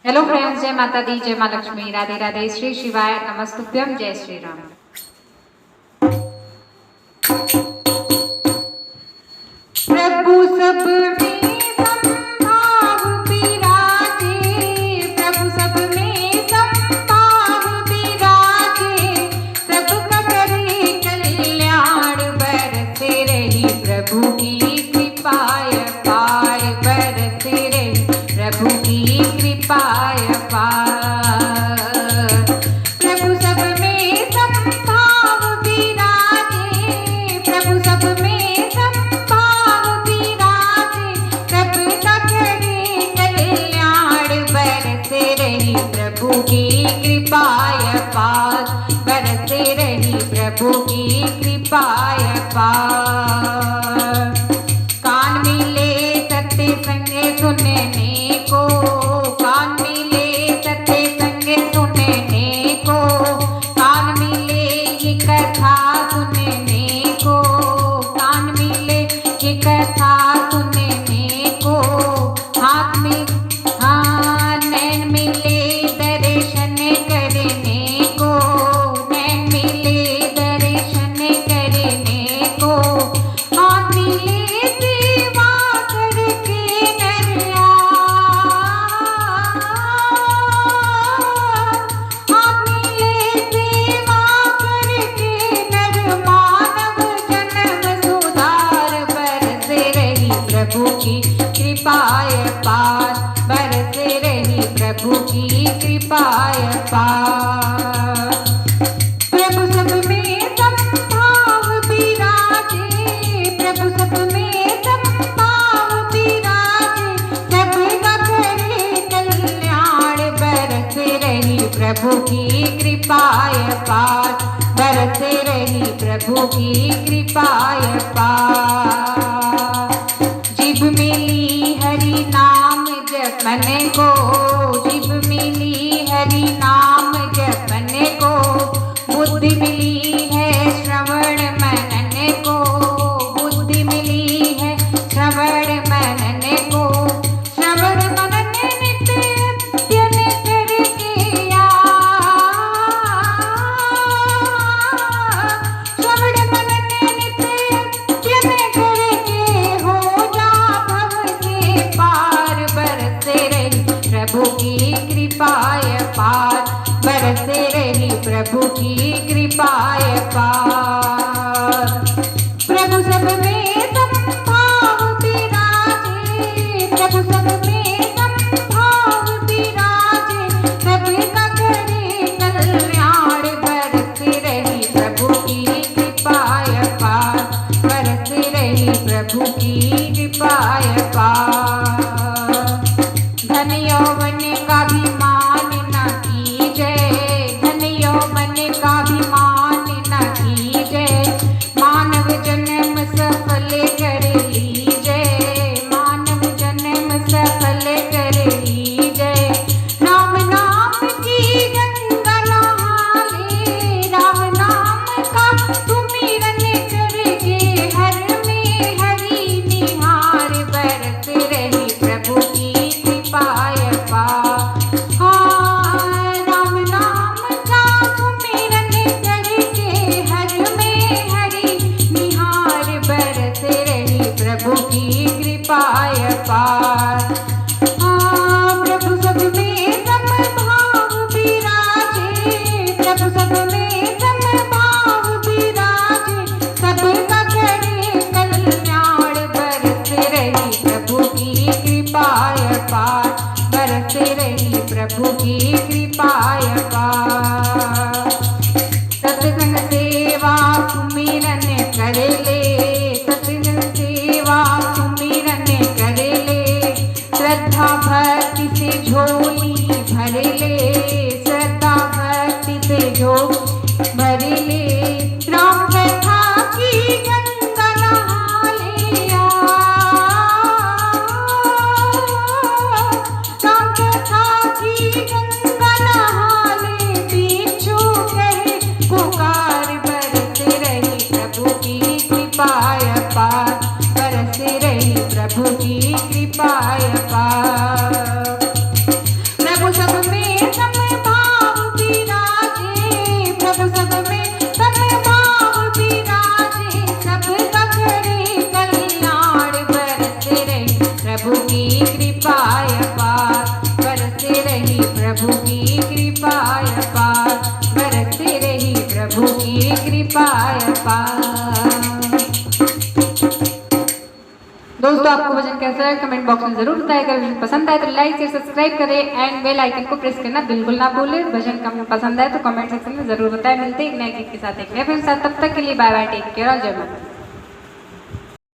Hello friends, जय माता दी, जय माँ लक्ष्मी, राधे राधे, श्री शिवाय, नमस्तुभ्यम, जय श्री राम। प्रभु सब में संभाव विराजे, प्रभु सब में संभाव विराजे, सबका करे कल्याण, बरसे रही प्रभु की कृपाय पार, बरसे रही प्रभु की कृपाय पार। प्रभु सब में संभाव विराजे, प्रभु सब में संभाव विराजे, सबका करे कल्याण, बरसे रही प्रभु की कृपाय पार, बरसे रही प्रभु की कृपाय पार। कान मिले सत्य संगे सुनने को, कान मिले सत्य संगे सुनने को, कान मिले ये कथा सुनने को, कान मिले ये कथा सुनने को, हाथ में नैन मिले दर्शन करने को, नैन मिले दर्शन करने को, हाथ मिले सेवा करके नरिया, हाथ मिले सेवा करके नर मानव जन्म सुधार, बरसे रही प्रभु की कृपाय पार, बरसे रही प्रभु की कृपाय पार। प्रभु सब में संभाव विराजे, प्रभु सब में संभाव विराजे, सबका करे कल्याण, बरसे रही प्रभु की कृपाय पार, बरसे रही प्रभु की कृपाय पार। जिभ मिली हरि नाम जपन को, जिभ मिली हरि नाम जपन को, बुद्धि मिली है श्रवण मनन को, बुद्धि मिली है श्रवण मनन को, श्रवण मनन नित्य करके आ, श्रवण मनन नित्य करके हो जा भव से पार, बरसे रही प्रभु की कृपाय पार, बरसे रही प्रभु की कृपाय पार। प्रभु सब में संभाव विराजे, प्रभु सब में संभाव विराजे, सबका करे कल्याण, बरसे रही प्रभु की कृपाय पार, बरसे रही प्रभु की कृपाय पार। धन यौवन का भी मान न कीजय, धन यौवन का भी मान न कीजय, मानव जन्म सफल कर लीजय, मानव जन्म सफल कर लीजय। राम नाम की गंगा नहा ले, राम नाम का सुमिरन करके हर में हरि निहार, बरसे रही प्रभु की कृपाय पार। राम नाम का सुमिरन करके हर में हरि निहार, बरसे रही प्रभु की कृपाय पार। प्रभु सब में समभाव विराजे, प्रभु सब में समभाव विराजे, सबका करे कल्याण, बरसे रही प्रभु की कृपाय पार, बरसे रही प्रभु की कृपाय पार। सत्संग सेवा सुमिरन कर ले, सत्संग सेवा सुमिरन कर ले, श्रद्धा भक्ति से झोली भर ले, श्रद्धा भक्ति से झोली भर ले, राम कथा की गंगा नहा ले आ, राम कथा की गंगा नहा ले, बिच्छू प्रभु की कृपा अपार। दोस्तों आपको भजन कैसा है कमेंट बॉक्स में जरूर बताएं। अगर भजन पसंद आए तो लाइक शेयर सब्सक्राइब करें एंड बेल आइकन को प्रेस करना बिल्कुल ना भूलें। भजन कम पसंद आए तो कमेंट सेक्शन में जरूर बताएं। मिलते हैं एक नए गीत के साथ, एक नए फिल्म के साथ। तब तक के लिए बाय बाय, टेक केयर और जय माता दी।